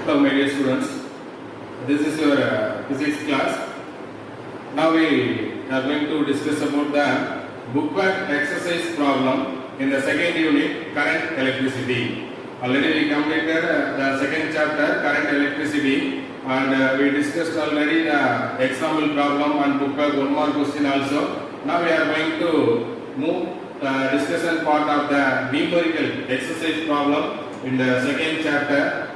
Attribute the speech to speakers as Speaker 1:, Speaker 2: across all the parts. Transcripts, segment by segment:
Speaker 1: Hello my dear students, this is your physics class. Now we are going to discuss about the bookwork exercise problem in the second unit, current electricity. Already we completed the second chapter, current electricity, and we discussed already the example problem and bookwork one more question also. Now we are going to move the discussion part of the numerical exercise problem in the second chapter.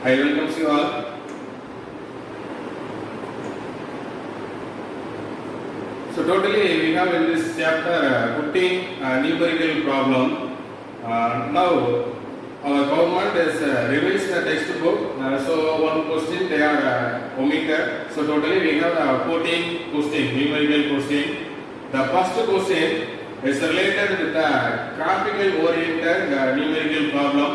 Speaker 1: I welcome you all. So totally we have in this chapter 15 numerical problem. Now our government has revised the textbook. So one question they are omitted. So totally we have 14 question, numerical question. The first question is related with the graphical oriented numerical problem.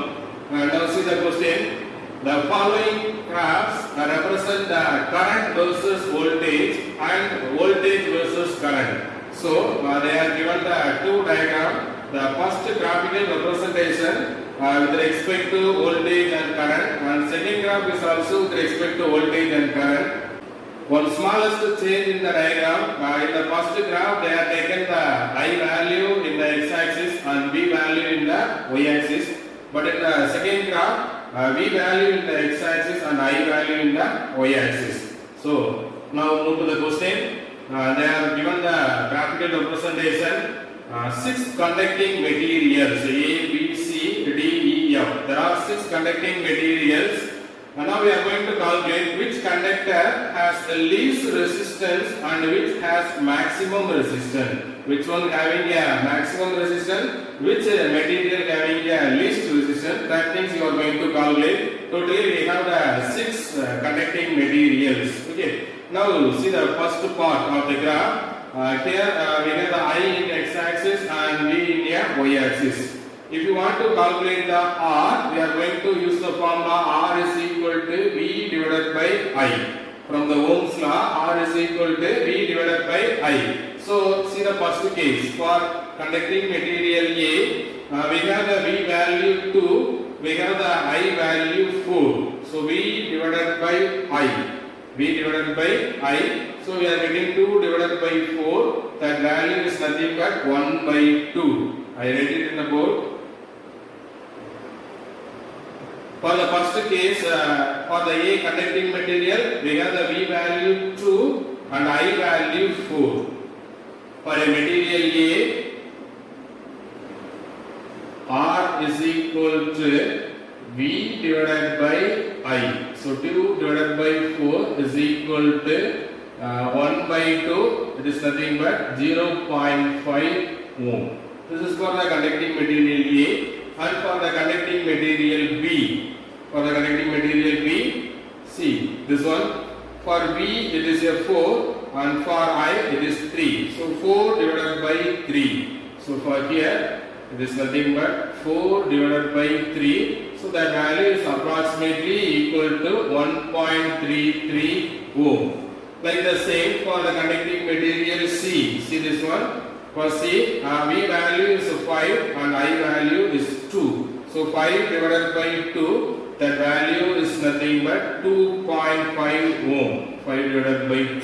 Speaker 1: Now see the question. The following graphs represent the current versus voltage and voltage versus current. So they are given the two diagrams. The first graphical representation with respect to voltage and current, and second graph is also with respect to voltage and current. One smallest change in the diagram. In the first graph, they have taken the I value in the x-axis and V value in the y-axis. But in the second graph, V value in the x-axis and I value in the y-axis. So now move to the question. They are given the graphical representation. 6 conducting materials A, B, C, D, E, F. There are 6 conducting materials. And now we are going to calculate which conductor has the least resistance and which has maximum resistance. Which one having a maximum resistance, which material having a least resistance. That things you are going to calculate. Totally we have the 6 conducting materials. Okay. Now see the first part of the graph. Here we have the I in x-axis and V in a y-axis. If you want to calculate the R, we are going to use the formula R is equal to V divided by I. From the Ohm's law, R is equal to V divided by I. So see the first case. For conducting material A, we have the V value 2, we have the I value 4. So V divided by I. V divided by I. So we are getting 2 divided by 4. That value is nothing but 1 by 2. I write it in the board. For the first case, for the A conducting material, we have the V value 2 and I value 4. For a material A, R is equal to V divided by I. So 2 divided by 4 is equal to 1 by 2. It is nothing but 0.5 ohm. This is for the conducting material A. And for the conducting material B, see this one. For V it is a 4 and for I it is 3. So 4 divided by 3. So for here it is nothing but 4 divided by 3. So that value is approximately equal to 1.33 ohm. Like the same for the conducting material C. See this one. For C, V value is 5 and I value is 2. So 5 divided by 2, that value is nothing but 2.5 ohm. 5 divided by 2.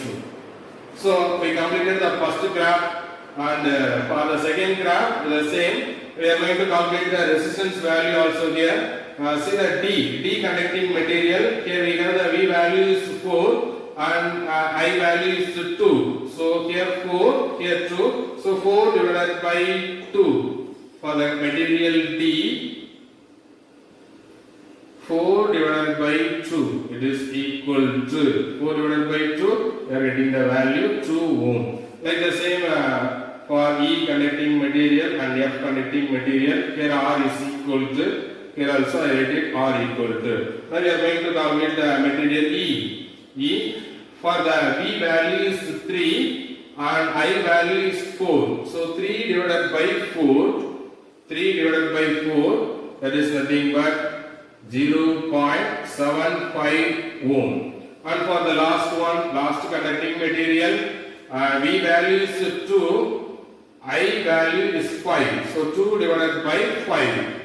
Speaker 1: So we completed the first graph, and for the second graph, the same. We are going to calculate the resistance value also here. See the D conducting material. Here we have the V value is 4. And I value is 2. So here 4, here 2. So 4 divided by 2. For the material D, 4 divided by 2. It is equal to 4 divided by 2. We are getting the value 2 ohm. Like the same for E conducting material and F conducting material. Here R is equal to. Here also I write it R equal to. Now we are going to calculate the material E. For the V value is 3 and I value is 4. So 3 divided by 4, that is nothing but 0.75 ohm. And for the last conducting material, V value is 2, I value is 5. So 2 divided by 5.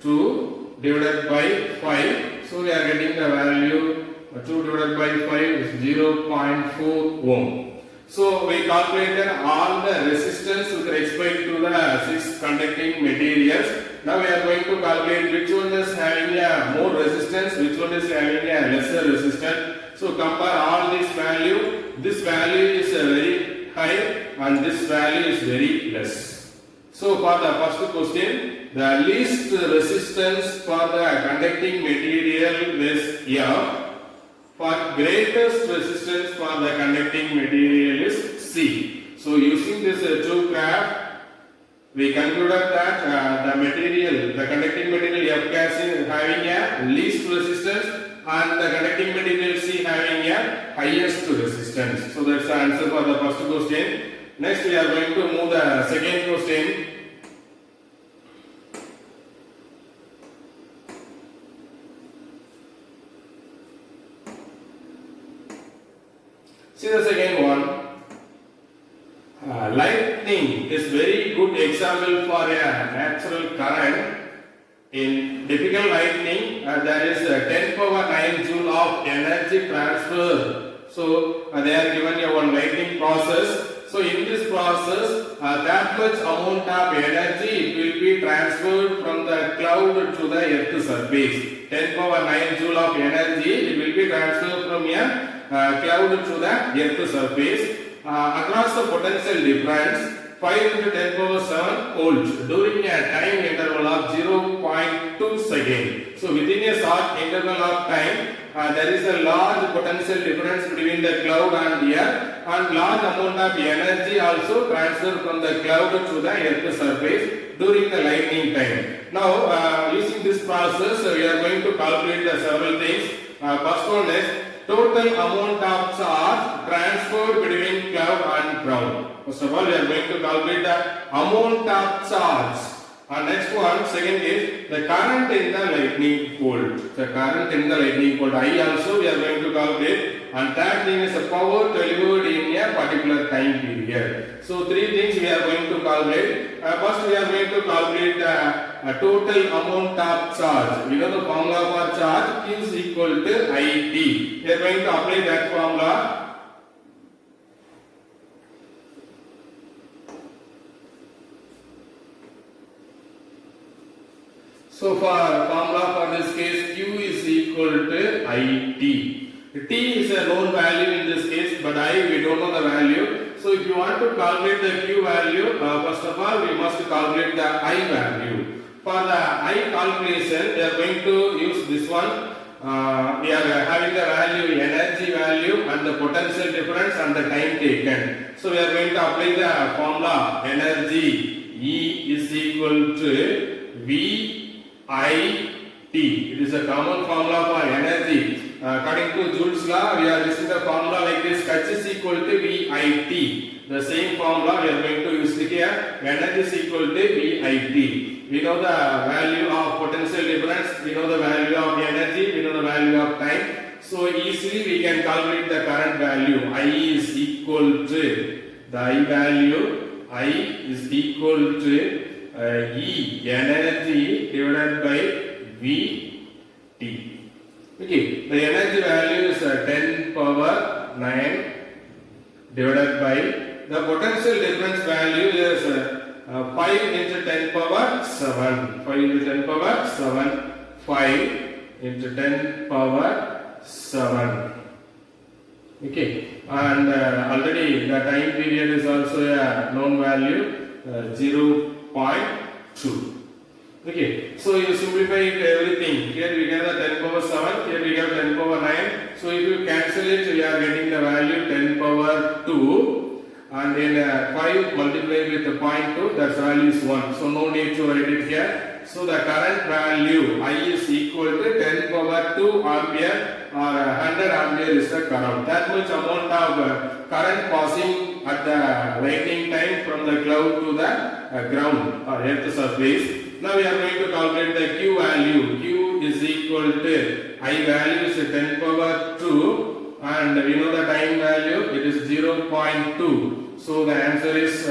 Speaker 1: 2 divided by 5. So we are getting the value 2 divided by 5 is 0.4 ohm. So we calculated all the resistance with respect to the 6 conducting materials. Now we are going to calculate which one is having a more resistance, which one is having a lesser resistance. So compare all this value. This value is very high and this value is very less. So for the first question, the least resistance for the conducting material is F. For greatest resistance for the conducting material is C. So using this two graph, we concluded that the conducting material F gas is having a least resistance and the conducting material C having a highest resistance. So that's the answer for the first question. Next we are going to move the second question. See the second one. Lightning is very good example for a natural current. In typical lightning, there is 10 power 9 joule of energy transfer. So they are given a one lightning process. So in this process, that much amount of energy it will be transferred from the cloud to the earth surface. 10 power 9 joule of energy it will be transferred from a cloud to the earth surface across the potential difference 5 into 10 power 7 volts during a time interval of 0.2 seconds. So within a short interval of time, there is a large potential difference between the cloud and the earth, and large amount of energy also transferred from the cloud to the earth surface during the lightning time. Now, using this process, we are going to calculate the several things. First one is total amount of charge transferred between cloud and ground. First of all, we are going to calculate the amount of charge. Next one, second is the current in the lightning bolt. The current in the lightning bolt. I also we are going to calculate. And that thing is the power delivered in a particular time period. So three things we are going to calculate. First, we are going to calculate the total amount of charge. We know the formula for charge Q is equal to IT. We are going to apply that formula. So for formula for this case, Q is equal to IT. T is a known value in this case, but I we don't know the value. So if you want to calculate the Q value, first of all we must calculate the I value. For the I calculation, we are going to use this one. We are having the value, energy value, and the potential difference and the time taken. So we are going to apply the formula energy E is equal to VIT. It is a common formula for energy. According to Joule's law, we are using the formula like this: H is equal to VIT. The same formula we are going to use here. Energy is equal to VIT. We know the value of potential difference. We know the value of energy. We know the value of time. So easily we can calculate the current value. I is equal to the I value. I is equal to E energy divided by VT. Okay, the energy value is 10 power 9 divided by the potential difference value is 5 into 10 power 7. 5 into 10 power 7. 5 into 10 power 7. Okay, and already the time period is also a known value 0.2. Okay, so you simplify everything. Here we get the 10 power 7, here we get 10 power 9. So if you cancel it, we are getting the value 10 power 2. And then 5 multiplied with the 0.2, that value is 1. So no need to write it here. So the current value I is equal to 10 power 2 ampere or 100 ampere is the current. That much amount of current passing at the lightning time from the cloud to the ground or earth surface. Now we are going to calculate the Q value. Q is equal to I value is 10 power 2 and we know the time value, it is 0.2. So the answer is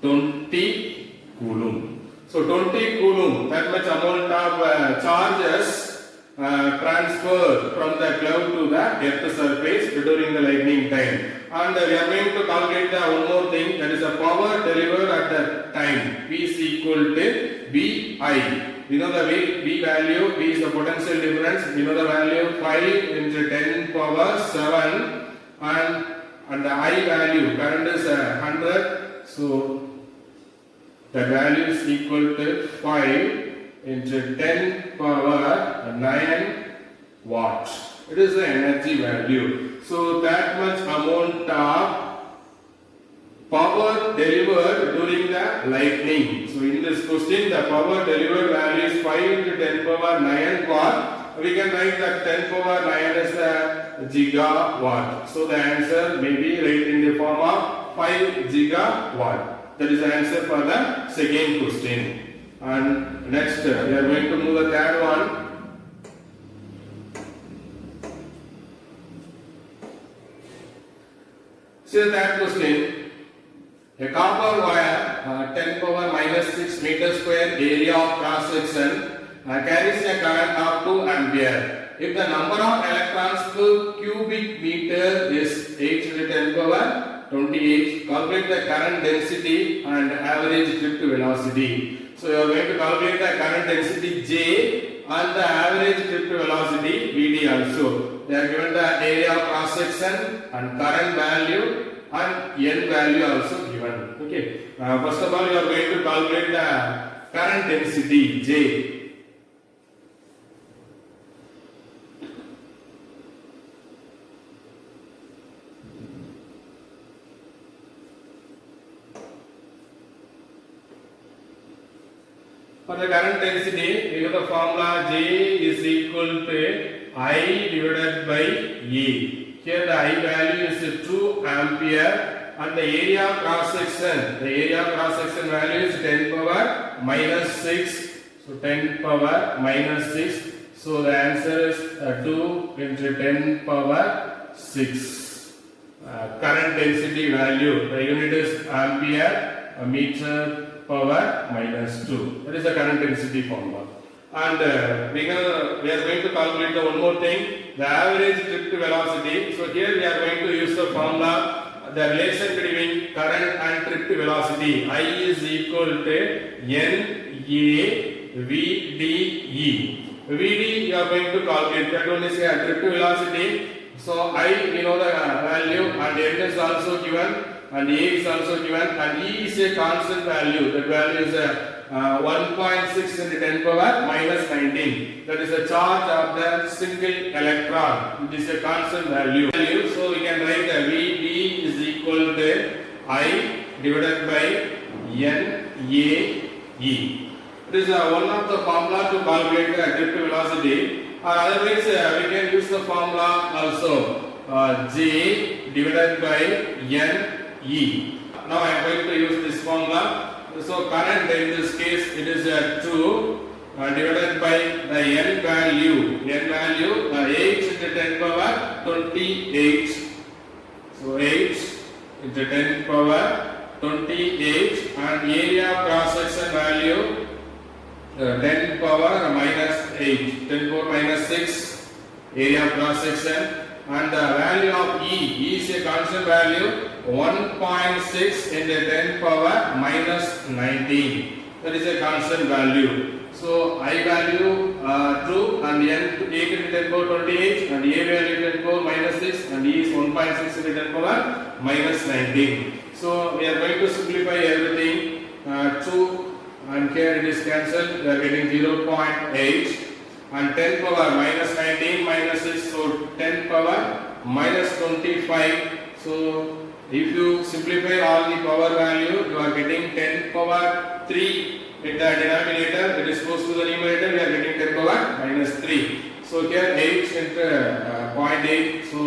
Speaker 1: 20 coulomb. So So 20 coulomb, that much amount of charges transferred from the cloud to the earth surface during the lightning time. And we are going to calculate one more thing, that is the power delivered at the time. P is equal to VI. We know the V value, V is the potential difference. We know the value 5 into 10 power 7, and the I value, current is 100. So the value is equal to 5 into 10 power 9 watts. It is the energy value. So that much amount of power delivered during the lightning. So in this question, the power delivered value is 5 into 10 power 9 watt. We can write that 10 power 9 as the gigawatt. So the answer may be right in the form of 5 gigawatt. That is the answer for the second question. And next, we are going to move the third one. See the third question. A copper wire, 10 power minus 6 meter square area of cross section, carries a current of 2 ampere. If the number of electrons per cubic meter is 8 to the 10 power 28, calculate the current density and average drift velocity. So you are going to calculate the current density J and the average drift velocity Vd also. They are given the area of cross section and current value and N value also given. Okay. First of all, you are going to calculate the current density J. For the current density, we have the formula J is equal to I divided by E. Here the I value is 2 ampere and the area of cross section, value is 10 power minus 6. So 10 power minus 6. So the answer is 2 into 10 power 6. Current density value, the unit is ampere, a meter power minus 2. That is the current density formula. And we are going to calculate one more thing, the average drift velocity. So here we are going to use the formula, the relation between current and drift velocity. I is equal to N A V D E. Vd you are going to calculate, that one is a drift velocity. So I, we know the value, and N is also given, and A is also given, and E is a constant value. That value is 1.6 into 10 power minus 19. That is the charge of the single electron. It is a constant value. So we can write that Vd is equal to I divided by N A E. It is one of the formula to calculate the drift velocity. Otherwise, we can use the formula also, J divided by N E. Now I am going to use this formula. So current in this case it is 2 divided by the N value, 8 into 10 power 28. So 8 into 10 power 28, and area of cross section value 10 power minus 8, 10 power minus 6 area of cross section, and the value of E is a constant value 1.6 into 10 power minus 19. That is a constant value. So I value 2 and N 8 into 10 power 28, and A value 10 power minus 6, and E is 1.6 into 10 power minus 19. So we are going to simplify everything. 2 and here it is cancelled. We are getting 0.8. And 10 power minus 19 minus 6, so 10 power minus 25. So if you simplify all the power value, you are getting 10 power 3 in the denominator. It is close to the numerator. We are getting 10 power minus 3. So here 8 into 0.8. So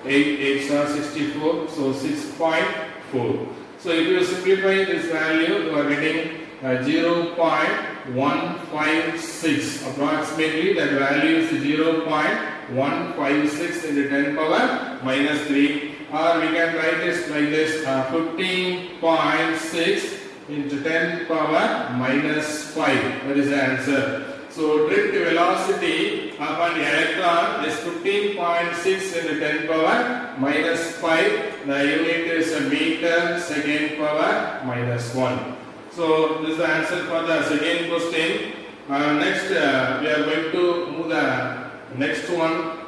Speaker 1: 8 8 are 64. So 6.4. So if you simplify this value, you are getting 0.156. Approximately that value is 0.156 into 10 power minus 3. or we can write this like this, 15.6 into 10 power minus 5. That is the answer. So drift velocity of an electron is 15.6 into 10 power minus 5. The unit is a meter second power minus 1. So this is the answer for the second question. Next we are going to move the next one,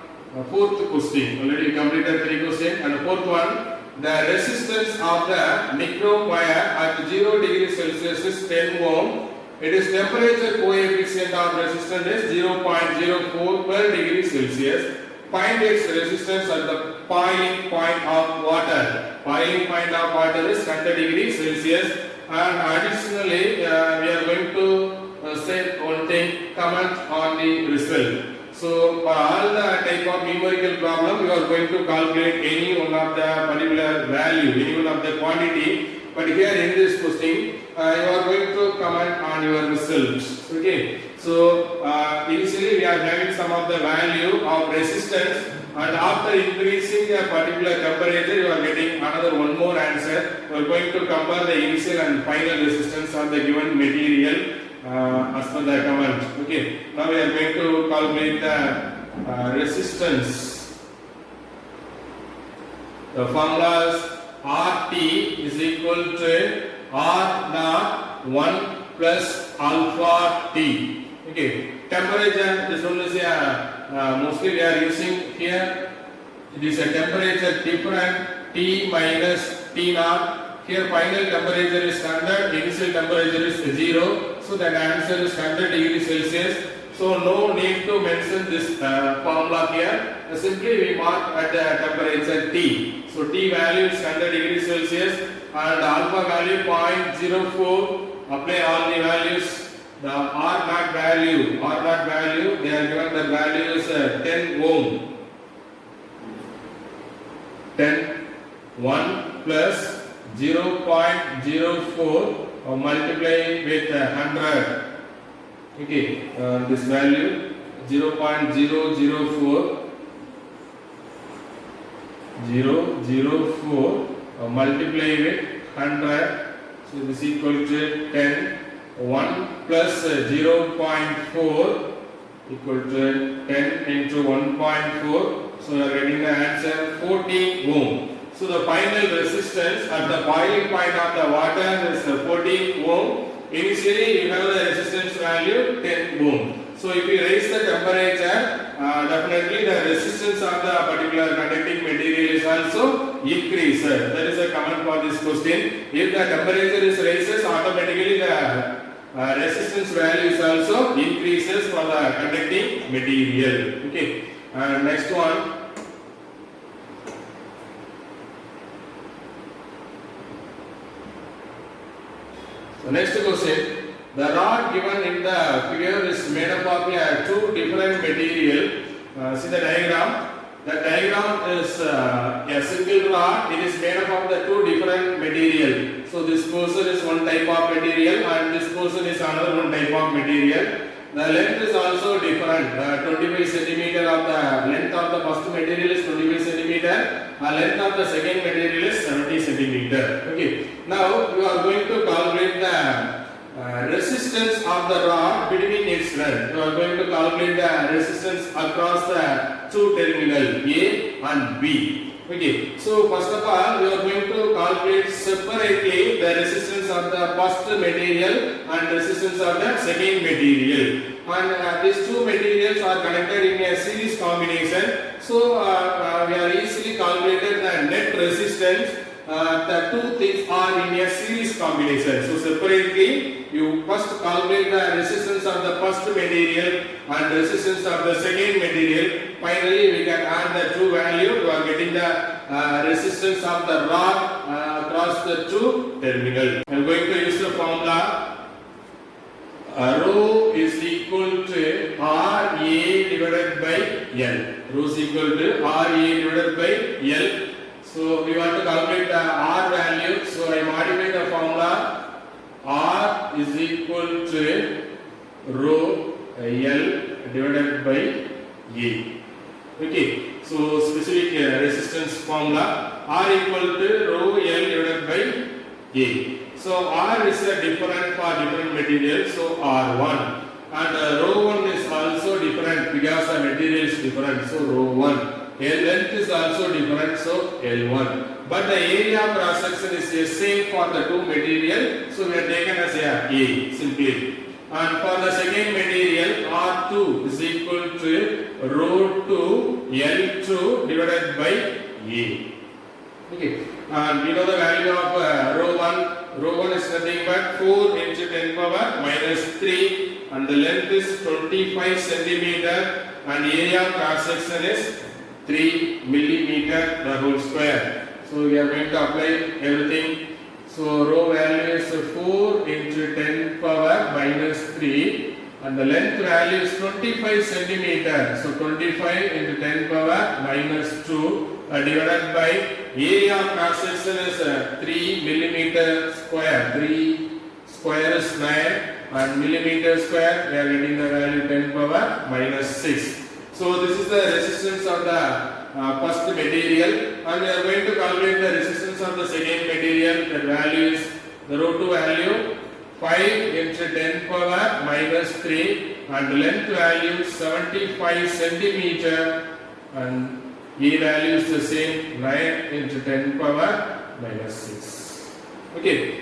Speaker 1: fourth question. Already we completed 3 questions, and the fourth one, the resistance of the nichrome wire at 0 degrees Celsius is 10 ohm. It is temperature coefficient of resistance is 0.04 per degree Celsius. Find its resistance at the boiling point of water. Boiling point of water is 100 degrees Celsius. And additionally, we are going to say one thing, comment on the result. So for all the type of numerical problem, you are going to calculate any one of the particular value, any one of the quantity. But here in this question, you are going to comment on your results. Okay. So initially we are having some of the value of resistance, and after increasing a particular temperature, you are getting another one more answer. You are going to compare the initial and final resistance of the given material as per the command. Okay. Now we are going to calculate the resistance. The formulas RT is equal to R naught 1 plus alpha T. Okay. Temperature, this one is mostly we are using here. It is a temperature different T minus T naught. Here final temperature is 100, initial temperature is 0. So the answer is 100 degrees Celsius. So no need to mention this formula here. Simply we mark at the temperature T. So T value is 100 degrees Celsius and alpha value 0.04. Apply all the values. The R naught value, they are given the value is 10 ohm. 10, 1 plus 0.04 multiply with 100. Okay, this value 0.004 multiply with 100. So this is equal to 10. 1 plus 0.4 equal to 10 into 1.4. So we are getting the answer 14 ohm. So the final resistance at the boiling point of the water is 14 ohm. Initially you have the resistance value 10 ohm. So if you raise the temperature, definitely the resistance of the particular conducting material is also increased. That is a comment for this question. If the temperature is raises, automatically the resistance value is also increases for the conducting material. Okay. Next one. So next question. The rod given in the figure is made up of two different material. See the diagram. The diagram is a single rod. It is made up of the two different material. So this portion is one type of material and this portion is another one type of material. The length is also different. 25 centimeter of the length of the first material is 25 centimeter. Length of the second material is 70 centimeter. Okay. Now you are going to calculate the resistance of the rod between its length. You are going to calculate the resistance across the two terminals A and B. Okay. So first of all, we are going to calculate separately the resistance of the first material and resistance of the second material. And these two materials are connected in a series combination. So we are easily calculated the net resistance. The two things are in a series combination. So separately, you first calculate the resistance of the first material and resistance of the second material. Finally, we can add the two value. You are getting the resistance of the rod across the two terminals. I am going to use the formula. Rho is equal to RA divided by L. Rho is equal to RA divided by L. So we want to calculate the R value. So I modify the formula. R is equal to rho L divided by A. Okay. So specific resistance formula R equal to rho L divided by A. So R is different for different materials, so R1, and rho 1 is also different because the material is different, so rho 1. L length is also different, so L1. But the area of cross section is the same for the two material, so we are taken as A simply. And for the second material, R2 is equal to rho 2 L2 divided by A. Okay, and we know the value of rho 1. Rho 1 is nothing but 4 into 10 power minus 3, and the length is 25 centimeter, and area of cross section is 3 millimeter the whole square. So we are going to apply everything. So rho value is 4 into 10 power minus 3, and the length value is 25 centimeter. So 25 into 10 power minus 2 divided by area of cross section is 3 millimeter square. 3 square is 9, and millimeter square we are getting the value 10 power minus 6. So this is the resistance of the first material, and we are going to calculate the resistance of the second material. The value is the rho 2 value 5 into 10 power minus 3, and the length value 75 centimeter, and A value is the same 9 into 10 power minus 6. Okay,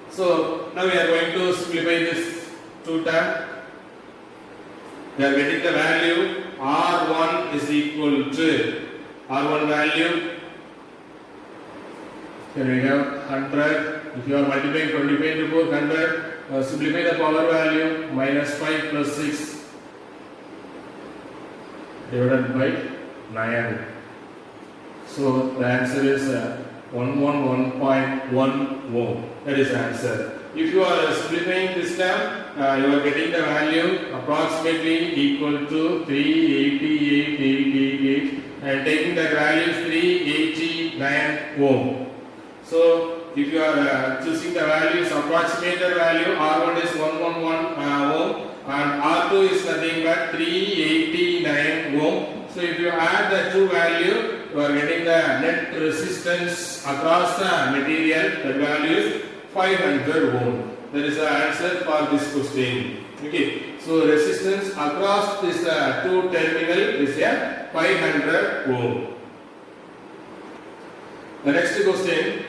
Speaker 1: so now we are going to simplify this two term. We are getting the value R1 is equal to R1 value. Here we have 100. If you are multiplying 25 into 4, 100. Simplify the power value minus 5 plus 6 divided by 9. So the answer is 111.1 ohm. That is the answer. If you are simplifying this term, you are getting the value approximately equal to 388,888, and taking the value is 389 ohm. So if you are choosing the values, approximated value R1 is 111 ohm, and R2 is nothing but 389 ohm. So if you add the two value, you are getting the net resistance across the material. The value is 500 ohm. That is the answer for this question. Okay, so resistance across this two terminal is 500 ohm. The next question: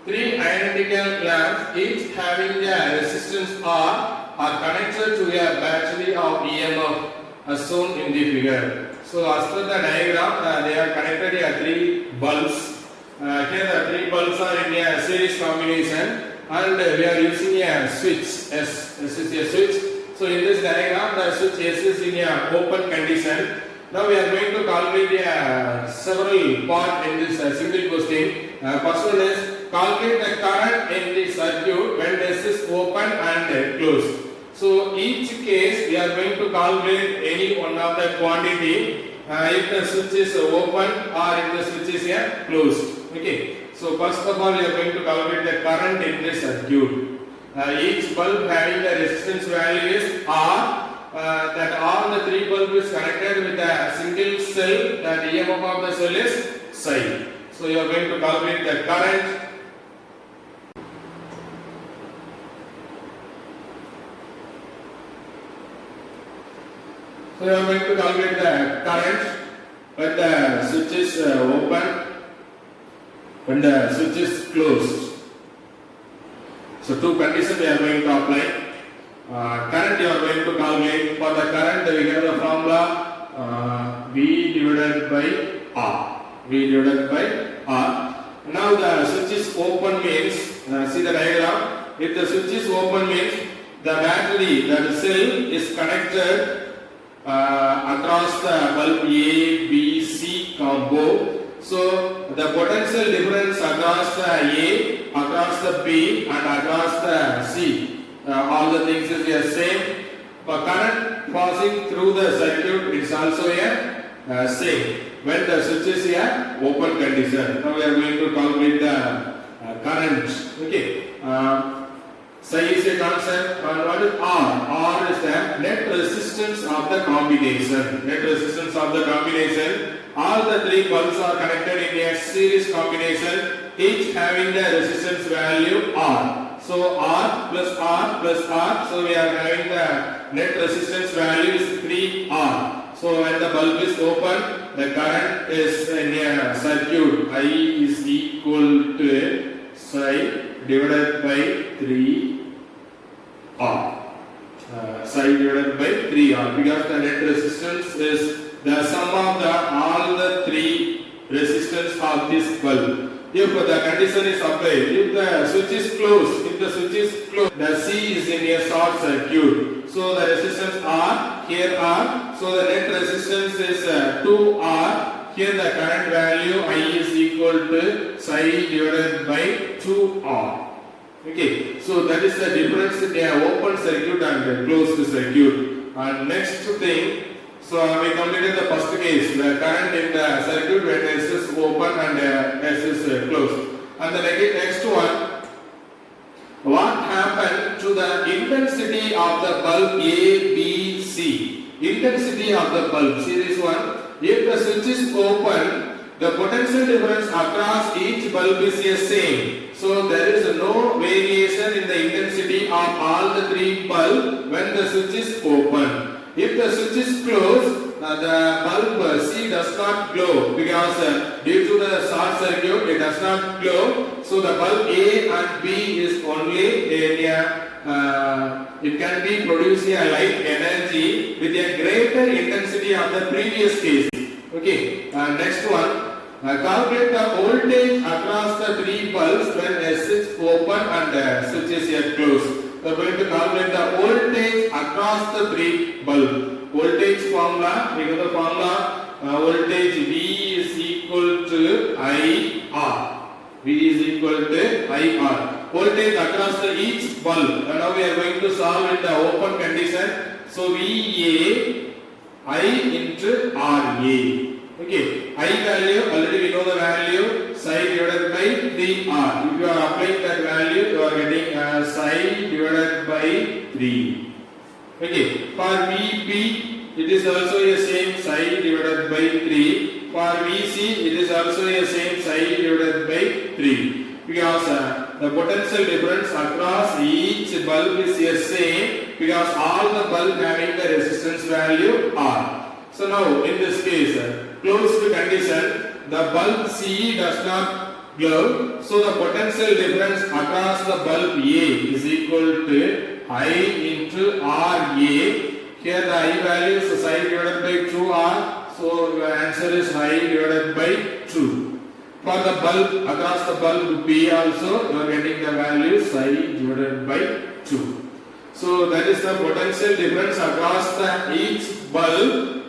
Speaker 1: three identical lamps, each having a resistance R, are connected to a battery of EMF as shown in the figure. So as per the diagram, they are connected here three bulbs. Here the three bulbs are in a series combination, and we are using a switch. S is a switch. So in this diagram, the switch S is in a open condition. Now we are going to calculate several parts in this single question. First one is calculate the current in the circuit when S is open and closed. So each case we are going to calculate any one of the quantity if the switch is open or if the switch is closed. Okay. So first of all, we are going to calculate the current in the circuit. Each bulb having the resistance value is R. That R, the three bulb is connected with a single cell. That EMF of the cell is psi. So you are going to calculate the current. So you are going to calculate the current when the switch is open, when the switch is closed. So two conditions we are going to apply. Current you are going to calculate. For the current we get the formula V divided by R. V divided by R. Now the switch is open means, see the diagram. If the switch is open means the battery, the cell is connected across the bulb A, B, C combo. So the potential difference across the A, across the B, and across the C, all the things is the same. But current passing through the circuit is also same when the switch is open condition. Now we are going to calculate the current. Okay. Psi is a constant, and what is R? R is the net resistance of the combination. Net resistance of the combination. all the three bulbs are connected in a series combination, each having the resistance value R. So R plus R plus R, so we are having the net resistance value is 3R. So when the bulb is open, the current is in a circuit, I is equal to psi divided by 3R. Psi divided by 3R, because the net resistance is the sum of all the three resistance of this bulb. If the condition is applied, if the switch is closed, the C is in a short circuit. So the resistance R, here R, so the net resistance is 2R. Here the current value I is equal to psi divided by 2R. Okay, so that is the difference in a open circuit and a closed circuit. And next thing, so we completed the first case, the current in the circuit when S is open and S is closed. And the next one, what happened to the intensity of the bulb A, B, C? Intensity of the bulb, see this one. If the switch is open, the potential difference across each bulb is the same. So there is no variation in the intensity of all the three bulbs when the switch is open. If the switch is closed, the bulb C does not glow, because due to the short circuit it does not glow. So the bulb A and B is only it can be producing a light energy with a greater intensity of the previous case. Okay, next one. Calculate the voltage across the three bulbs when S is open and switch is closed. We are going to calculate the voltage across the three bulbs. Voltage formula, we have the formula voltage V is equal to IR. V is equal to IR. Voltage across each bulb. And now we are going to solve in the open condition. So VA I into RA. Okay, I value, already we know the value, psi divided by 3R. If you are applying that value, you are getting psi divided by 3. Okay, for VP, it is also a same psi divided by 3. For VC, it is also a same psi divided by 3. Because the potential difference across each bulb is the same, because all the bulb having the resistance value R. So now, in this case, closed condition, the bulb C does not glow, so the potential difference across the bulb A is equal to I into RA. Here the I value is psi divided by 2R, so the answer is I divided by 2. For the bulb, across the bulb B also, you are getting the value psi divided by 2. So that is the potential difference across the each bulb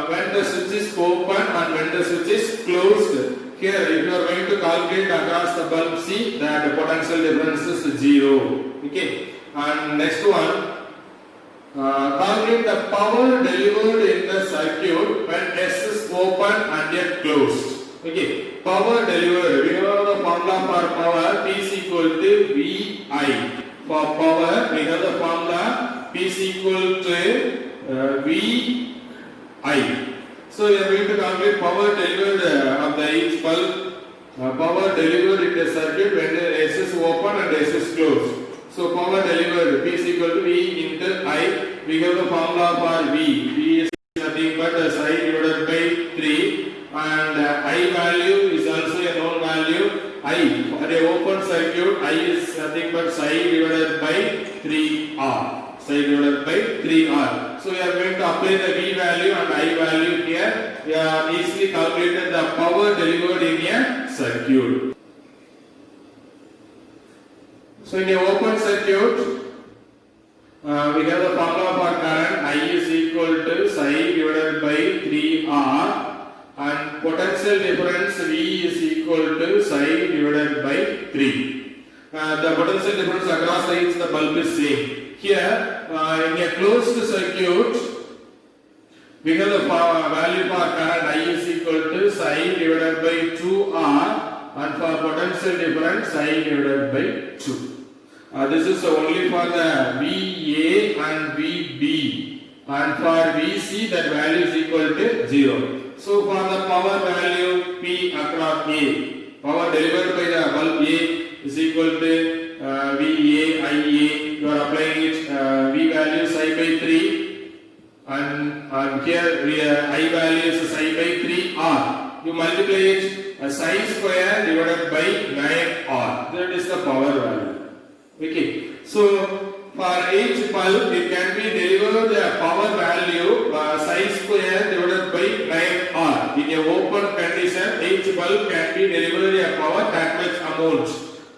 Speaker 1: when the switch is open and when the switch is closed. Here, if you are going to calculate across the bulb C, the potential difference is 0. Okay. And next one, calculate the power delivered in the circuit when S is open and yet closed. Okay. Power delivered. We have the formula for power. P is equal to VI. For power, we have the formula P is equal to VI. So we are going to calculate power delivered of the each bulb. Power delivered in the circuit when the S is open and S is closed. So power delivered P is equal to V into I. We have the formula for V. V is nothing but psi divided by 3, and I value is also a known value. I for a open circuit, I is nothing but psi divided by 3R. Psi divided by 3R. So we are going to apply the V value and I value here. We have easily calculated the power delivered in a circuit. So in a open circuit, we have the formula for current I is equal to psi divided by 3R, and potential difference V is equal to psi divided by 3. The potential difference across sides the bulb is same. Here, in a closed circuit, we have the value for current I is equal to psi divided by 2R, and for potential difference psi divided by 2. This is only for the VA and VB, and for VC that value is equal to 0. So for the power value P across A, power delivered by the bulb A is equal to VA, IA. You are applying it V value psi by 3, and here we I value is psi by 3 R. You multiply it psi square divided by 9 R. That is the power value. Okay. So for each bulb, it can be delivered the power value psi square divided by 9 R. In a open condition, each bulb can be delivered a power that much amount.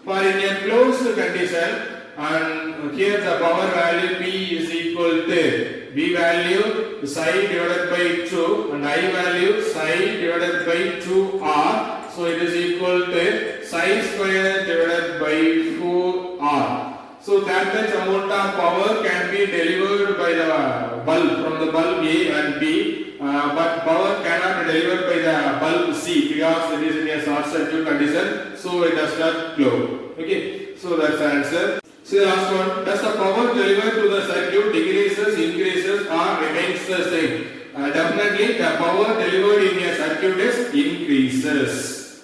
Speaker 1: For in a closed condition, and here the power value P is equal to V value psi divided by 2 and I value psi divided by 2 R. So it is equal to psi square divided by 4 R. So that much amount of power can be delivered by the bulb from the bulb A and B, but power cannot be delivered by the bulb C because it is in a short circuit condition, so it does not flow. Okay, so that's the answer. See the last one. Does the power delivered to the circuit decreases, increases, or remains the same? Definitely, the power delivered in a circuit is increases.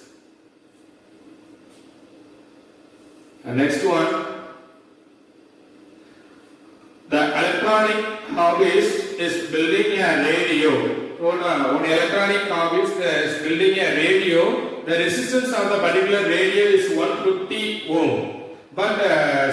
Speaker 1: Next one. The electronic hobbyist is building a radio. One electronic hobbyist is building a radio. The resistance of the particular radio is 150 ohm. But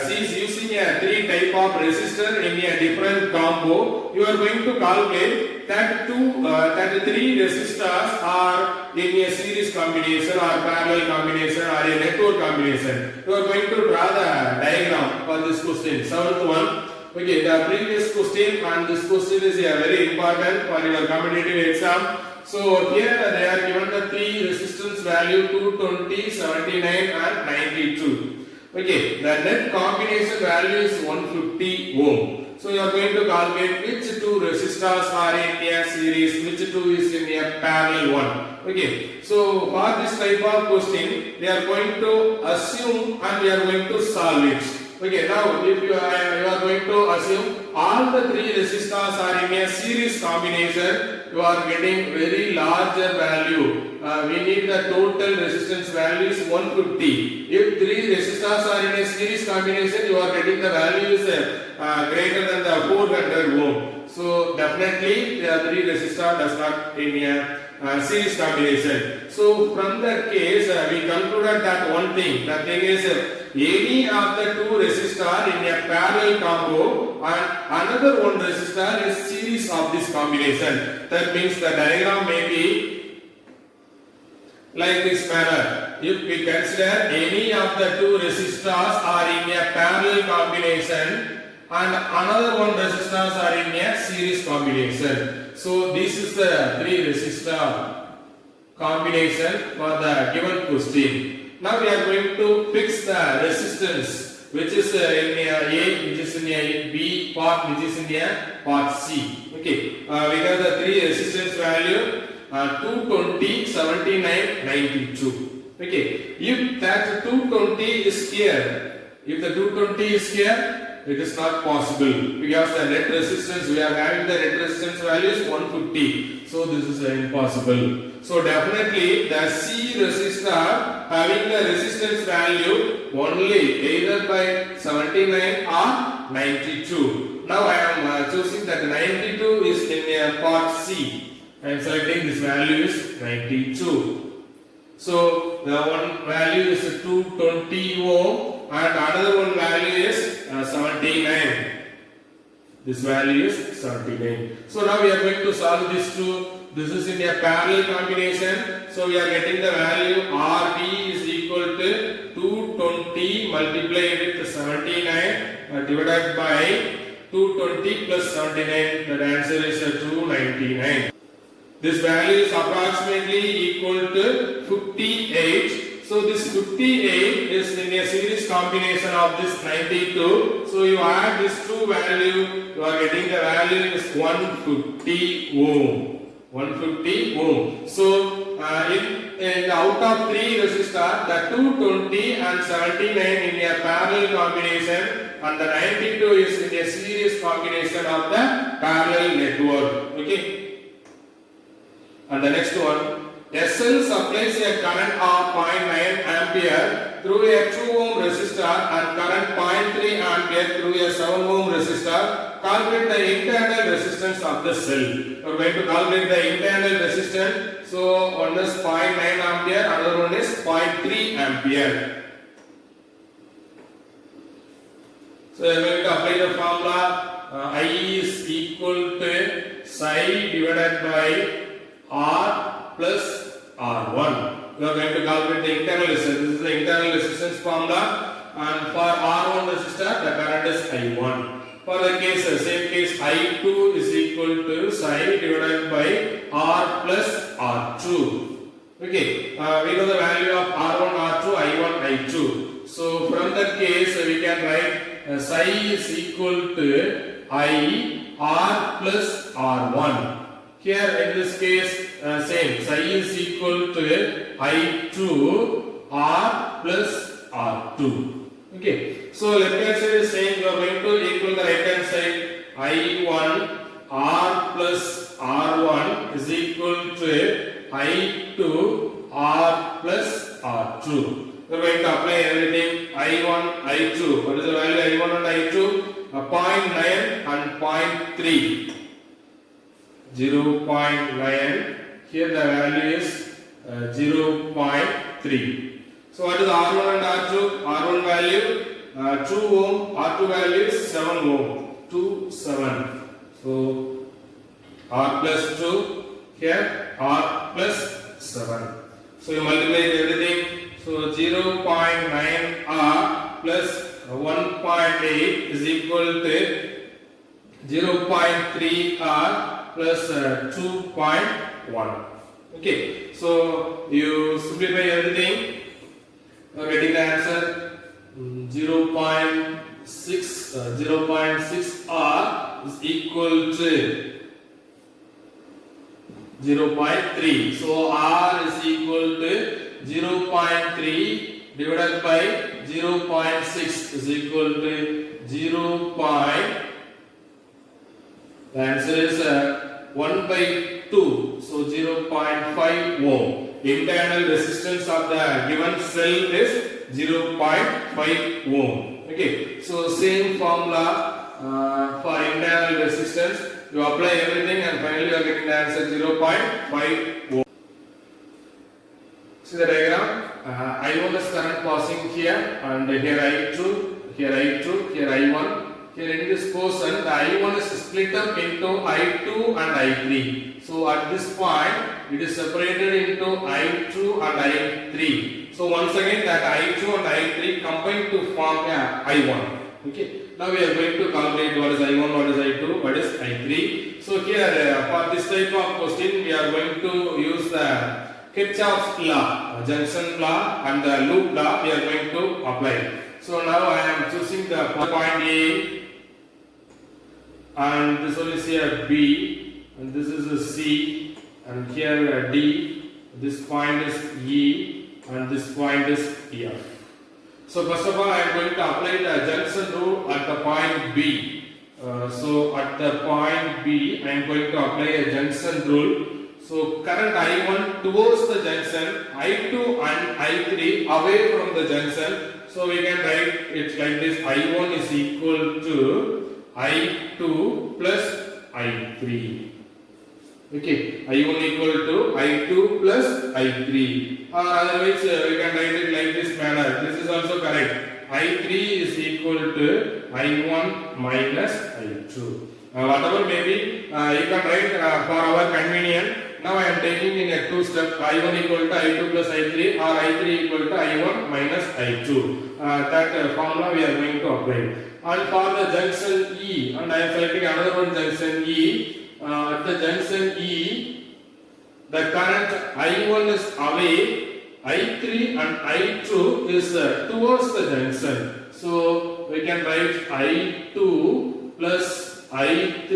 Speaker 1: she is using a 3 type of resistor in a different combo. You are going to calculate that 3 resistors are in a series combination or parallel combination or a network combination. You are going to draw the diagram for this question. 7th one. Okay, the previous question and this question is very important for your competitive exam. So here they are given the 3 resistance value 220, 79 and 92. Okay, the net combination value is 150 ohm. So you are going to calculate which 2 resistors are in a series, which 2 is in a parallel one. Okay, so for this type of question, they are going to assume and we are going to solve it. Okay, now if you are going to assume all the 3 resistors are in a series combination, you are getting very larger value. We need the total resistance value is 150. If 3 resistors are in a series combination, you are getting the value is greater than the 400 ohm. So definitely the 3 resistor does not in a series combination. So from that case, we concluded that one thing. The thing is any of the 2 resistor in a parallel combo and another one resistor is series of this combination. That means the diagram may be like this manner. If we consider any of the 2 resistors are in a parallel combination and another one resistors are in a series combination. So this is the 3 resistor combination for the given question. Now we are going to fix the resistance which is in A, which is in a B part, which is in a part C. Okay, we have the 3 resistance value 220, 79, 92. Okay, if that 220 is here, if the 220 is here, it is not possible because the net resistance, we are having the net resistance value is 150. So this is impossible. So definitely the C resistor having the resistance value only either by 79 or 92. Now I am choosing that 92 is in a part C. I am selecting this value is 92. So the one value is 220 ohm and another one value is 79. This value is 79. So now we are going to solve this two. This is in a parallel combination. So we are getting the value RB is equal to 220 multiplied with 79 divided by 220 plus 79. The answer is 299. This value is approximately equal to 58. So this 58 is in a series combination of this 92. So you add this two value, you are getting the value is 150 ohm. 150 ohm. So in out of 3 resistor, the 220 and 79 in a parallel combination and the 92 is in a series combination of the parallel network. Okay. And the next one, SL supplies a current of 0.9 ampere through a 2 ohm resistor and current 0.3 ampere through a 7 ohm resistor. Calculate the internal resistance of the cell. We are going to calculate the internal resistance. So one is 0.9 ampere, another one is 0.3 ampere. So we are going to apply the formula. I is equal to psi divided by R plus R1. We are going to calculate the internal resistance. This is the internal resistance formula, and for R1 resistor the current is I1. For the case, same case, I2 is equal to psi divided by R plus R2. Okay, we know the value of R1, R2, I1, I2. So from that case we can write psi is equal to I R plus R1. Here in this case same, psi is equal to I2 R plus R2. Okay, so left hand side is saying you are going to equal the right hand side. I1 R plus R1 is equal to I2 R plus R2. We are going to apply everything. I1, I2. What is the value I1 and I2? 0.9 and 0.3. 0.9. Here the value is 0.3. So what is R1 and R2? R1 value 2 ohm, R2 value is 7 ohm. 2, 7. So R plus 2, here R plus 7. So you multiply everything. So 0.9 R plus 1.8 is equal to 0.3 R plus 2.1. Okay, so you simplify everything. You are getting the answer 0.6 R is equal to 0.3. So R is equal to 0.3 divided by 0.6 is equal to 0. The answer is 1 by 2. So 0.5 ohm. Internal resistance of the given cell is 0.5 ohm. Okay, so same formula for internal resistance. You apply everything and finally you are getting the answer 0.5 ohm. See the diagram. I1 is current passing here, and here I2, here I2, here I1. Here in this portion, the I1 is split up into I2 and I3. So at this point, it is separated into I2 and I3. So once again, that I2 and I3 combine to form I1. Okay. Now we are going to calculate what is I1, what is I2, what is I3. So here, for this type of question, we are going to use the Kirchhoff's law, junction law, and the loop law. We are going to apply. So now I am choosing the point A. And this one is here B, and this is a C, and here a D. This point is E, and this point is F. So first of all, I am going to apply the junction rule at the point B. So at the point B, I am going to apply a junction rule. So current I1 towards the junction, I2 and I3 away from the junction. So we can write it like this: I1 is equal to I2 plus I3. Okay, I1 equal to I2 plus I3. Or otherwise we can write it like this manner. This is also correct. I3 is equal to I1 minus I2. Whatever may be, you can write for our convenience. Now I am taking in a two step: I1 equal to I2 plus I3, or I3 equal to I1 minus I2. That formula we are going to apply. And for the junction E, and I am selecting another one, junction E. At the junction E, the current I1 is away, I3 and I2 is towards the junction. So we can write I2 plus I3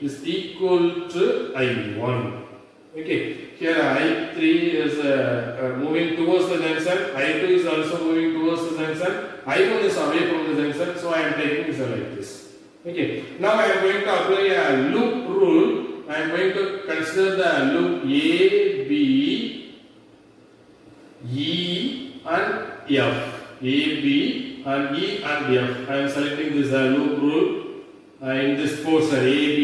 Speaker 1: is equal to I1. Okay, here I3 is moving towards the junction, I2 is also moving towards the junction, I1 is away from the junction, so I am taking this like this. Okay, now I am going to apply a loop rule I am going to consider the loop A, B, E and F. A, B and E and F. I am selecting this loop rule in this portion A, B,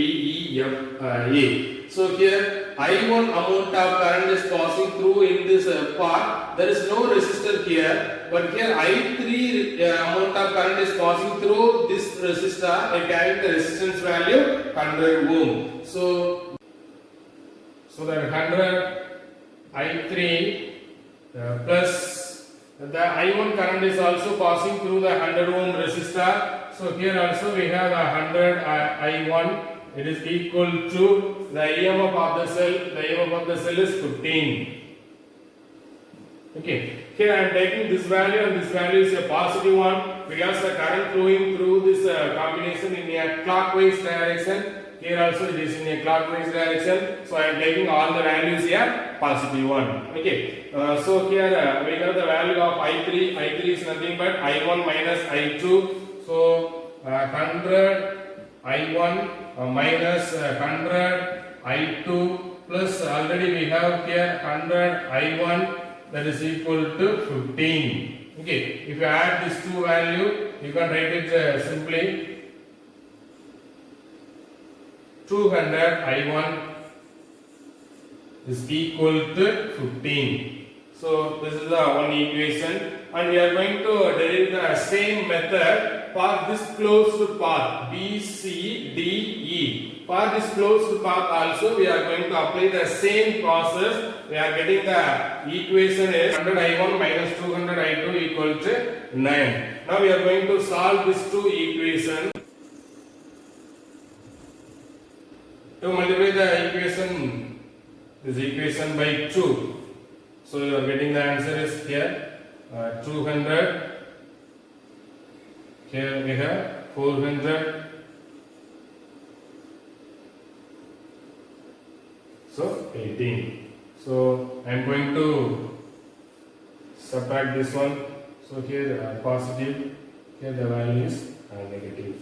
Speaker 1: E, F, A. So here I1 amount of current is passing through in this part. There is no resistor here, but here I3 amount of current is passing through this resistor and carrying the resistance value 100 ohm. So that 100 I3 plus the I1 current is also passing through the 100 ohm resistor. So here also we have a 100 I1. It is equal to the EMF of the cell. The EMF of the cell is 15. Okay. Here I am taking this value and this value is a positive one because the current flowing through this combination in a clockwise direction. Here also it is in a clockwise direction. So I am taking all the values here positive one. Okay. So here we have the value of I3. I3 is nothing but I1 minus I2. So 100 I1 minus 100 I2 plus already we have here 100 I1 that is equal to 15. Okay. If you add these two value, you can write it simply 200 I1 is equal to 15. So this is the one equation, and we are going to derive the same method for this closed path B, C, D, E. For this closed path also we are going to apply the same process. We are getting the equation is 100 I1 minus 200 I2 equal to 9. Now we are going to solve these two equations. To multiply the equation, this equation by 2. So you are getting the answer is here 200. Here we have 400. So 18. So I am going to subtract this one. So here positive. Here the value is negative.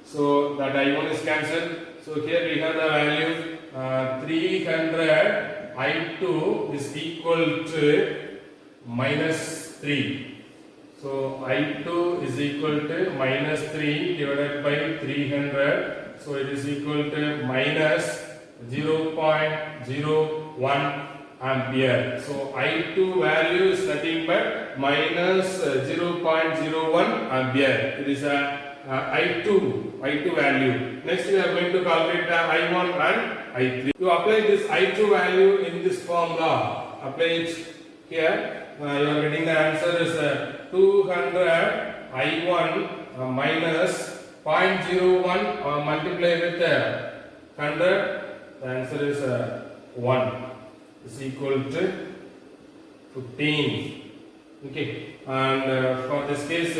Speaker 1: So that I1 is cancelled. So here we have the value 300 I2 is equal to minus 3. So I2 is equal to minus 3 divided by 300. So it is equal to minus 0.01 ampere. So I2 value is nothing but minus 0.01 ampere. It is a I2 value. Next we are going to calculate the I1 and I3. To apply this I2 value in this formula, apply it here. You are getting the answer is 200 I1 minus 0.01 multiply with 100. The answer is 1 is equal to 15. Okay, and for this case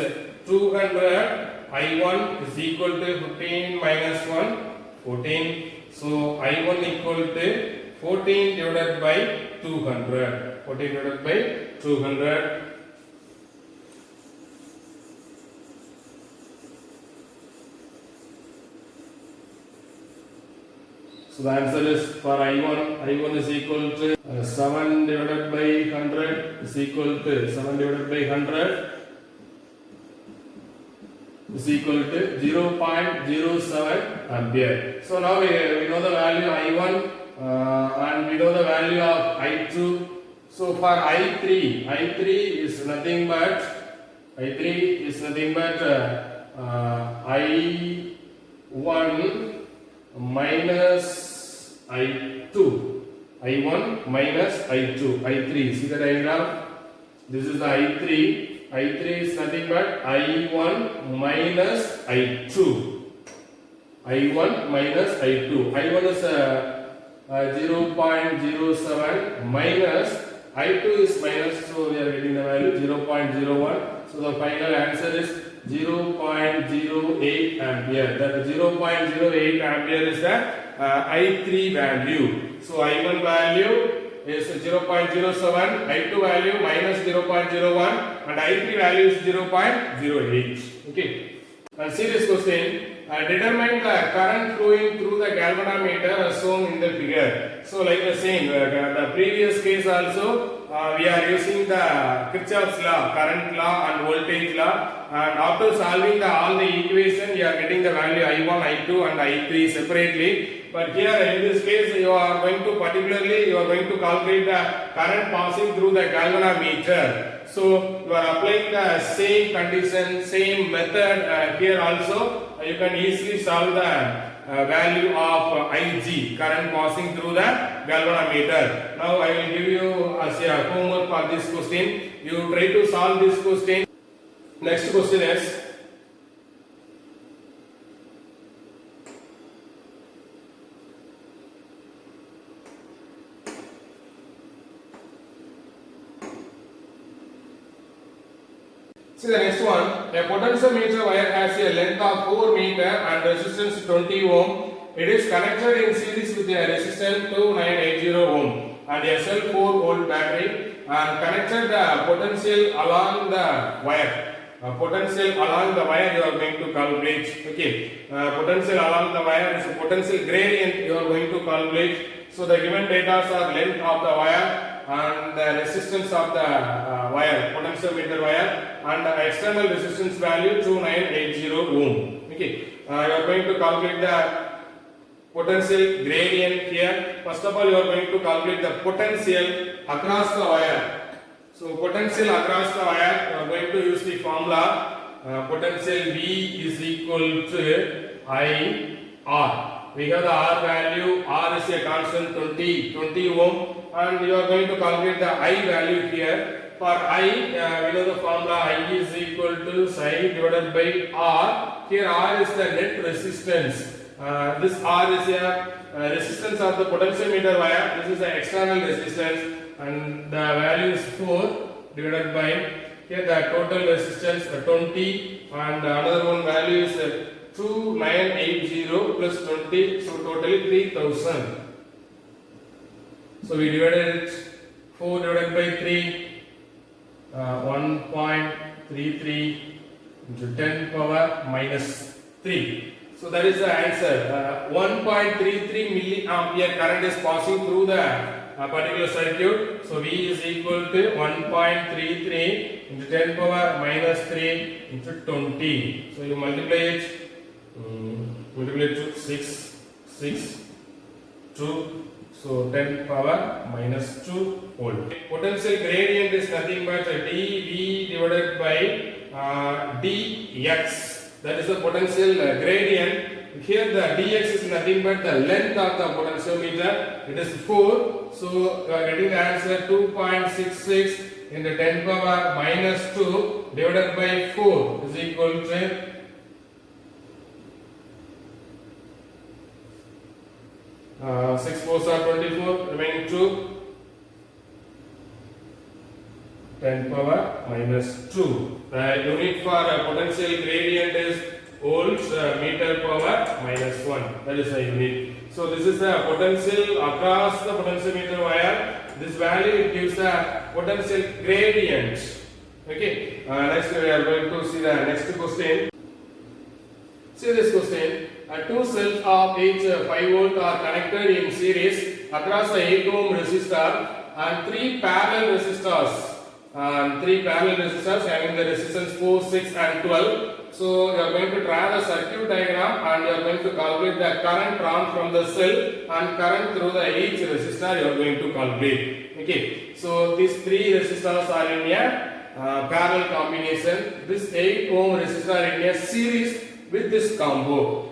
Speaker 1: 200 I1 is equal to 15 minus 1, 14. So I1 equal to 14 divided by 200. 14 divided by 200. So the answer is for I1 is equal to 7 divided by 100 is equal to 7 divided by 100 is equal to 0.07 ampere. So now we know the value I1 and we know the value of I2. So for I3 is nothing but I1 minus I2. I1 minus I2. I3. See the diagram? This is the I3. I3 is nothing but I1 minus I2. I1 minus I2. I1 is 0.07 minus I2 is minus, so we are getting the value 0.01. So the final answer is 0.08 ampere. That 0.08 ampere is the I3 value. So I1 value is 0.07, I2 value minus 0.01 and I3 value is 0.08. Okay. And see this question. determine the current flowing through the galvanometer as shown in the figure. So like the same, the previous case also we are using the Kirchhoff's law, current law and voltage law, and after solving all the equation you are getting the value I1, I2 and I3 separately. But here in this case you are going to calculate the current passing through the galvanometer. So you are applying the same condition, same method here also. You can easily solve the value of Ig, current passing through the galvanometer. Now I will give you as a homework for this question. You try to solve this question. Next question is, see the next one. A potentiometer wire has a length of 4 meter and resistance 20 ohm. It is connected in series with a resistance 2980 ohm and a cell 4 volt battery, and connected the potential along the wire. Potential along the wire you are going to calculate. Okay. Potential along the wire is potential gradient you are going to calculate. So the given data are length of the wire and the resistance of the wire, potentiometer wire, and the external resistance value 2980 ohm. Okay. You are going to calculate the potential gradient here. First of all, you are going to calculate the potential across the wire. So potential across the wire, you are going to use the formula potential V is equal to I R. We have the R value. R is a constant 20 ohm, and you are going to calculate the I value here. For I, we know the formula I is equal to psi divided by R. Here R is the net resistance. This R is a resistance of the potentiometer wire. This is the external resistance, and the value is 4 divided by, here the total resistance 20, and another one value is 2980 plus 20, so totally 3000. So we divided it 4 divided by 3, 1.33 into 10 power minus 3. So that is the answer. 1.33 milliampere current is passing through the particular circuit. So V is equal to 1.33 into 10 power minus 3 into 20. So you multiply it to 6, 2. So 10 power minus 2 volt. Potential gradient is nothing but dV divided by dx. That is the potential gradient. Here the dx is nothing but the length of the potentiometer. It is 4. So getting the answer 2.66 into 10 power minus 2 divided by 4 is equal to 6 4s are 24, remaining 2, 10 power minus 2. The unit for potential gradient is volts meter power minus 1. That is the unit. So this is the potential across the potentiometer wire. This value gives the potential gradient. Okay. Next we are going to see the next question. See this question. Two cells of each 5 volt are connected in series across the 8 ohm resistor and 3 parallel resistors. Having the resistance 4, 6 and 12. So you are going to draw the circuit diagram and you are going to calculate the current drawn from the cell and current through the each resistor you are going to calculate. Okay. So these 3 resistors are in a parallel combination. This 8 ohm resistor in a series with this combo.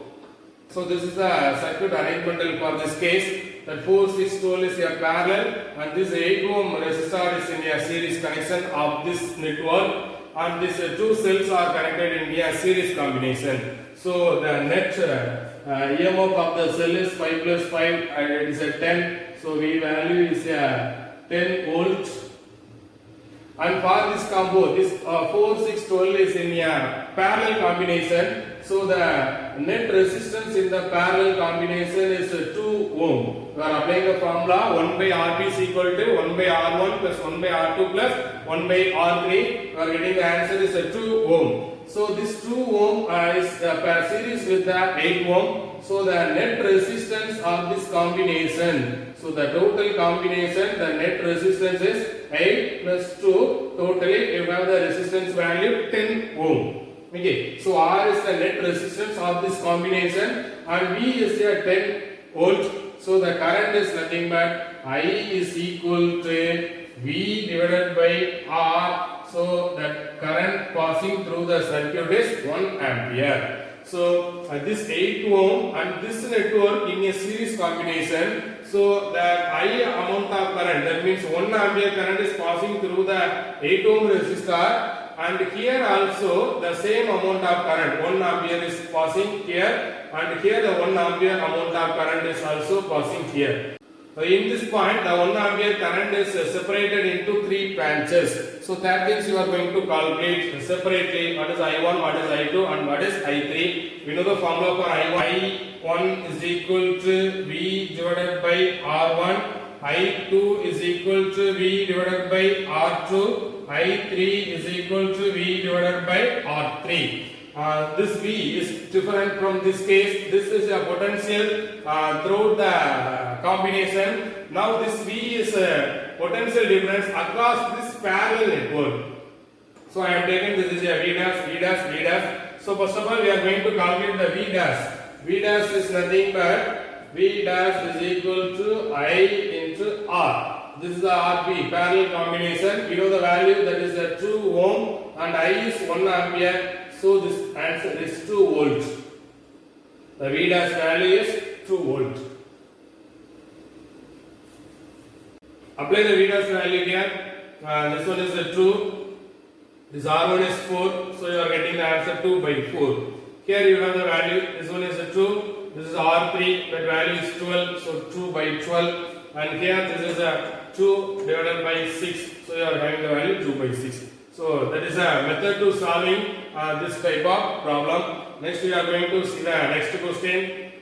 Speaker 1: So this is the circuit arrangement for this case. That 4, 6, 12 is a parallel and this 8 ohm resistor is in a series connection of this network, and these 2 cells are connected in a series combination. So the net EMF of the cell is 5 plus 5 and it is a 10. So V value is a 10 volt. And for this combo, this 4, 6, 12 is in a parallel combination. So the net resistance in the parallel combination is 2 ohm. We are applying the formula 1 by Rp is equal to 1 by R1 plus 1 by R2 plus 1 by R3. We are getting the answer is 2 ohm. So this 2 ohm is per series with the 8 ohm. So the net resistance of this combination. So the total combination, the net resistance is 8 plus 2. Totally you have the resistance value 10 ohm. Okay. So R is the net resistance of this combination and V is a 10 volt. So the current is nothing but I is equal to V divided by R. So that current passing through the circuit is 1 ampere. So this 8 ohm and this network in a series combination. So the I amount of current, that means 1 ampere current is passing through the 8 ohm resistor. And here also the same amount of current 1 ampere is passing here, and here the 1 ampere amount of current is also passing here. So in this point the 1 ampere current is separated into 3 branches. So that means you are going to calculate separately what is I1, what is I2 and what is I3. We know the formula for I1. I1 is equal to V divided by R1. I2 is equal to V divided by R2. I3 is equal to V divided by R3. This V is different from this case. This is a potential throughout the combination. Now this V is a potential difference across this parallel network. So I am taking this is a V dash, V dash, V dash. So first of all we are going to calculate the V dash. V dash is nothing but V dash is equal to I into R. This is the RP parallel combination. We know the value, that is a 2 ohm and I is 1 ampere. So this answer is 2 volts. The V dash value is 2 volt. Apply the V dash value here. This one is a 2. This R1 is 4. So you are getting the answer 2 by 4. Here you have the value. This one is a 2. This is R3. That value is 12. So 2 by 12. And here this is a 2 divided by 6. So you are having the value 2 by 6. So that is a method to solving this type of problem. Next we are going to see the next question.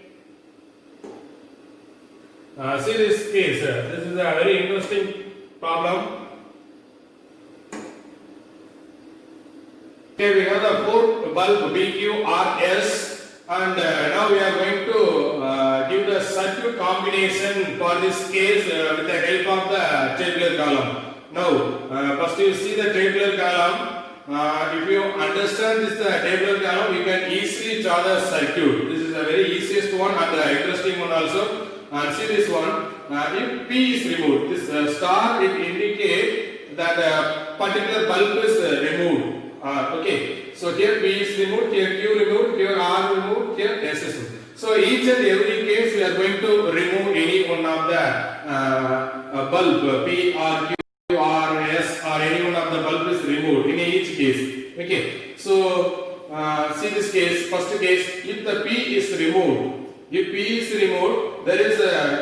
Speaker 1: See this case. This is a very interesting problem. Here we have the 4 bulb BQRS. And now we are going to give the circuit combination for this case with the help of the tabular column. Now, first you see the tabular column. If you understand this tabular column, you can easily draw the circuit. This is the very easiest one and the interesting one also. And see this one. If P is removed, this star it indicates that a particular bulb is removed. Okay. So here P is removed, here Q removed, here R removed, here S is removed. So each and every case we are going to remove any one of the bulb P, R, Q, R, S or any one of the bulb is removed in each case. Okay. So see this case, first case, if the P is removed, there is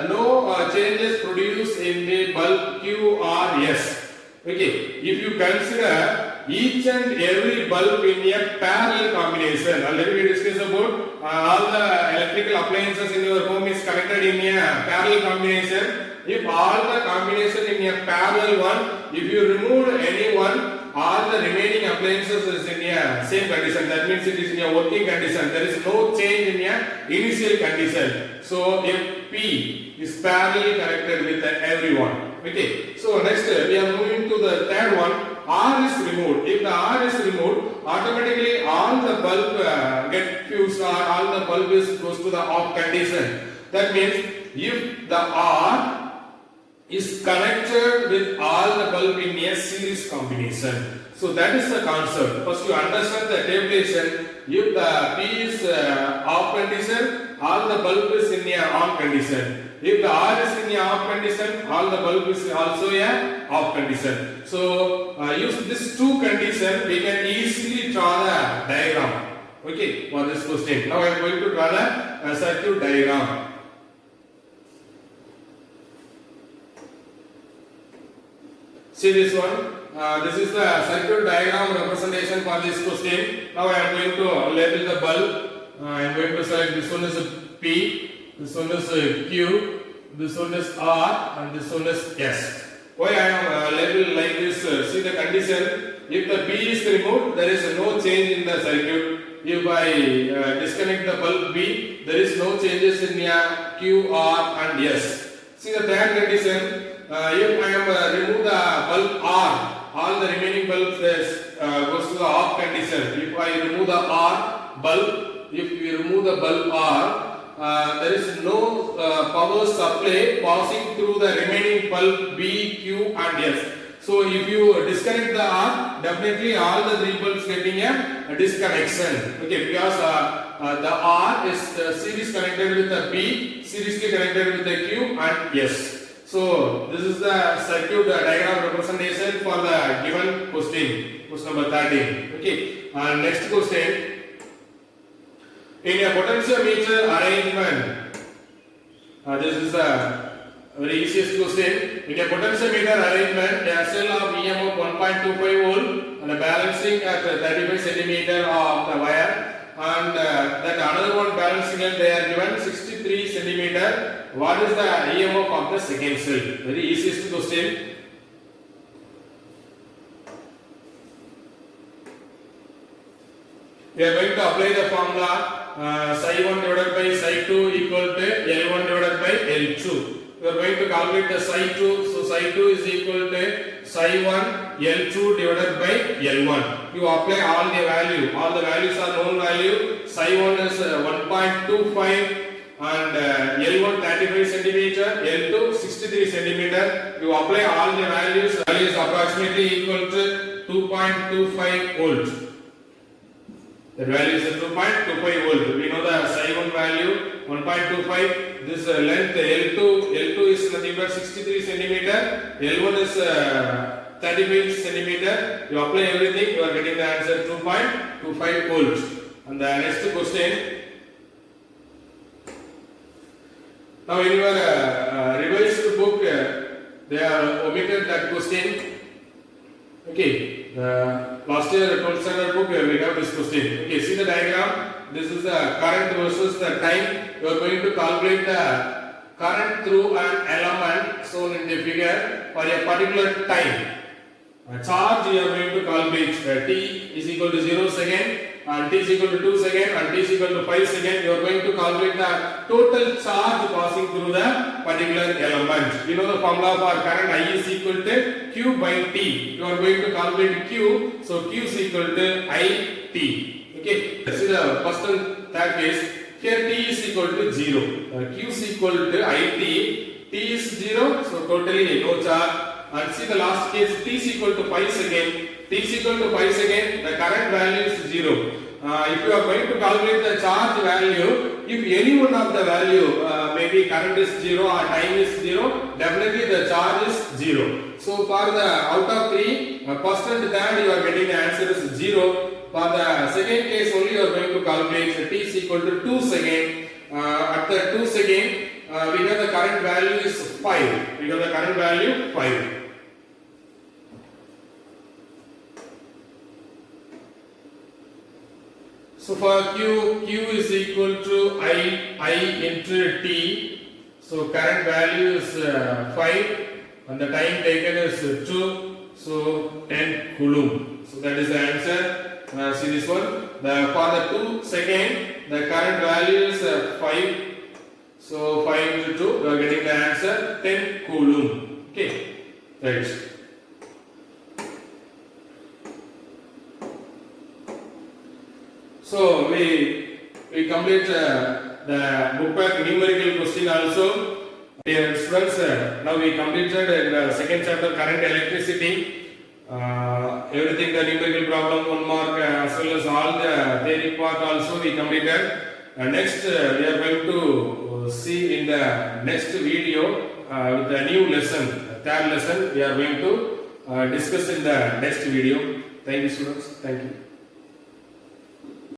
Speaker 1: no changes produced in the bulb Q, R, S. Okay. If you consider each and every bulb in a parallel combination. Already we discussed about all the electrical appliances in your home is connected in a parallel combination. If all the combination in a parallel one, if you remove any one, all the remaining appliances is in a same condition. That means it is in a working condition. There is no change in a initial condition. So if P is parallel connected with everyone. Okay. So next we are moving to the third one. R is removed. If the R is removed, automatically all the bulb get fused or all the bulb is goes to the off condition. That means if the R is connected with all the bulb in a series combination. So that is the concept. First you understand the tabulation. If the P is off condition, all the bulb is in a on condition. If the R is in a off condition, all the bulb is also a off condition. So use this two conditions, we can easily draw the diagram. Okay, for this question. Now I am going to draw the circuit diagram. See this one. This is the circuit diagram representation for this question. Now I am going to label the bulb. I am going to select this one is P, this one is Q, this one is R, and this one is S. Why I am labeled like this? See the condition. if the B is removed, there is no change in the circuit. If I disconnect the bulb B, there is no changes in Q, R and S. See the third condition, if I am remove the bulb R, all the remaining bulbs goes to the off condition. If I remove the R bulb, if we remove the bulb R, there is no power supply passing through the remaining bulb B, Q and S. So if you disconnect the R, definitely all the three bulbs getting a disconnection. Okay, because the R is series connected with the B, seriously connected with the Q and S. So this is the circuit diagram representation for the given question. Question number 13. Okay. Next question. In a potentiometer arrangement, this is the very easiest question. In a potentiometer arrangement, a cell of EMF 1.25 volt and a balancing at 35 centimeter of the wire, and that another one balancing at they are given 63 centimeter. What is the EMF of the second cell? Very easiest question. We are going to apply the formula psi 1 divided by psi 2 equal to L1 divided by L2. We are going to calculate the psi 2. So psi 2 is equal to psi 1 L2 divided by L1. You apply all the value. All the values are known value. Psi 1 is 1.25 and L1 35 centimeter, L2 63 centimeter. You apply all the values. Value is approximately equal to 2.25 volts. The value is 2.25 volt. We know the psi 1 value 1.25. This length L2 is nothing but 63 centimeter. L1 is 35 centimeter. You apply everything, you are getting the answer 2.25 volts. And the next question. Now in your revised book, they are omitted that question. Okay. Last year 12th standard book we have this question. Okay, see the diagram. This is the current versus the time. You are going to calculate the current through an element shown in the figure for a particular time. Charge you are going to calculate. T is equal to 0 second and T is equal to 2 second and T is equal to 5 second. You are going to calculate the total charge passing through the particular element. You know the formula for current I is equal to Q by T. You are going to calculate Q. So Q is equal to IT. Okay. See the first and third case. Here T is equal to 0. Q is equal to IT. T is 0. So totally no charge. And see the last case. T is equal to 5 second. T is equal to 5 second. The current value is 0. If you are going to calculate the charge value, if any one of the value, maybe current is 0 or time is 0, definitely the charge is 0. So for the out of 3, first and third you are getting the answer is 0. For the second case only you are going to calculate T is equal to 2 second. At the 2 second, we know the current value is 5. We know the current value 5. So for Q is equal to I into T. So current value is 5 and the time taken is 2. So 10 coulomb. So that is the answer. See this one. For the 2 second, the current value is 5. So 5 into 2, we are getting the answer 10 coulomb. Okay. Right. So we complete the book pack numerical question also. Dear students, now we completed in the second chapter current electricity. Everything the numerical problem 1 mark as well as all the theory part also we completed. Next we are going to see in the next video with the new lesson, third lesson we are going to discuss in the next video. Thank you students. Thank you.